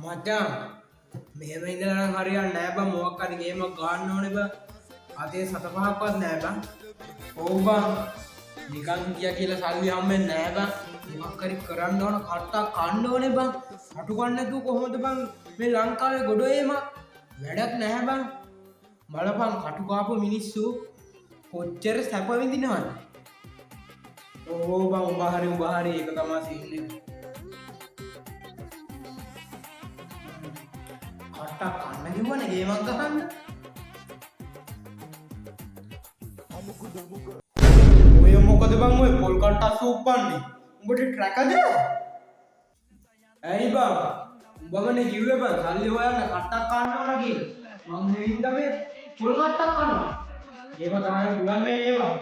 මචං මෙහෙම ඉඳලා නම් හරියන්නේ නෑ බං මොකක් හරි ගේමක් ගන්න ඕනේ බං අතේ 7-5ක්වත් නෑ බං ඔව් බං නිකන් කියලා සල්ලි හම්බෙන්නේ නෑ බං මොකක් හරි කරන්න ඕන කට්ටක් කන්න ඕනේ බං අටු ගන්න නැතුව කොහොමද බං මේ ලංකාවේ ගොඩේම වැඩක් නැහැ බං බලපං කටු කාපු මිනිස්සු කොච්චර සැප විඳිනවද ඕ බං උඹ හරි ඒක තමයි සින්නේ කට්ටක් කන්න කිව්වනේ ගේමක් ගහන්න ඔය මොකද බං ඔය පොල් කට්ටක් සූප්පන්නේ උඹට ට්‍රැකද ඇයි බං උඹමනේ කිව්වේ බං සල්ලි හොයන්න කට්ටක් කන්න ඕන කියලා මං හින්දා මේ පොල් කට්ටක් කනවා ඒක තමයි පුළන්නේ ඒවා